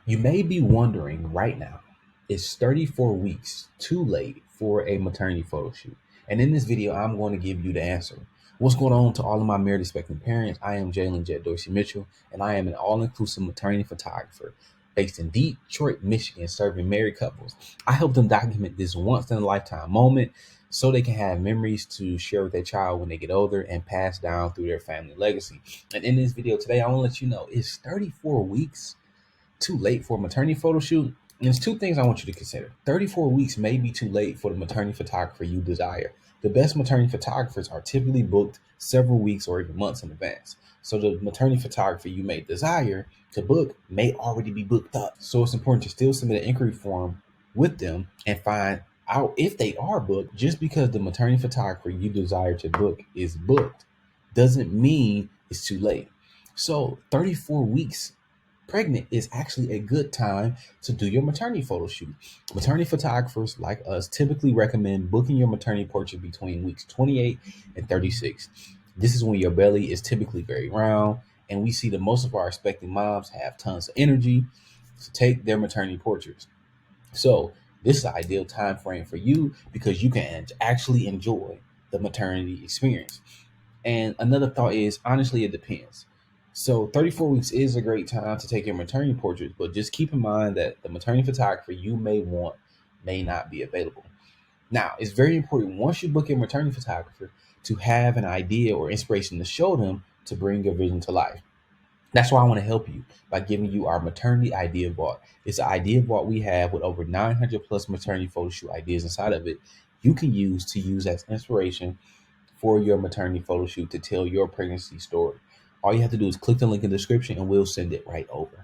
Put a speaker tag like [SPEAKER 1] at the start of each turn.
[SPEAKER 1] You may be wondering right now, is 34 weeks too late for a maternity photo shoot? And in this video, I'm going to give you the answer. What's going on to all of my married expectant parents? I am Jaylin Dorsey-Mitchell, and I am an all-inclusive maternity photographer based in Detroit, Michigan, serving married couples. I help them document this once-in-a-lifetime moment so they can have memories to share with their child when they get older and pass down through their family legacy. And in this video today, I want to let you know, is 34 weeks too late for a maternity photo shoot? And there's two things I want you to consider. 34 weeks may be too late for the maternity photographer you desire. The best maternity photographers are typically booked several weeks or even months in advance. So the maternity photographer you may desire to book may already be booked up. So it's important to still submit an inquiry form with them and find out if they are booked. Just because the maternity photographer you desire to book is booked doesn't mean it's too late. So 34 weeks pregnant is actually a good time to do your maternity photo shoot. Maternity photographers like us typically recommend booking your maternity portrait between weeks 28 and 36. This is when your belly is typically very round, and we see that most of our expecting moms have tons of energy to take their maternity portraits. So this is the ideal time frame for you because you can actually enjoy the maternity experience. And another thought is, honestly, it depends. So 34 weeks is a great time to take your maternity portraits, but just keep in mind that the maternity photographer you may want may not be available. Now, it's very important once you book a maternity photographer to have an idea or inspiration to show them to bring your vision to life. That's why I want to help you by giving you our Maternity Idea Vault. It's an idea vault we have with over 900 plus maternity photo shoot ideas inside of it. You can use as inspiration for your maternity photo shoot to tell your pregnancy story. All you have to do is click the link in the description and we'll send it right over.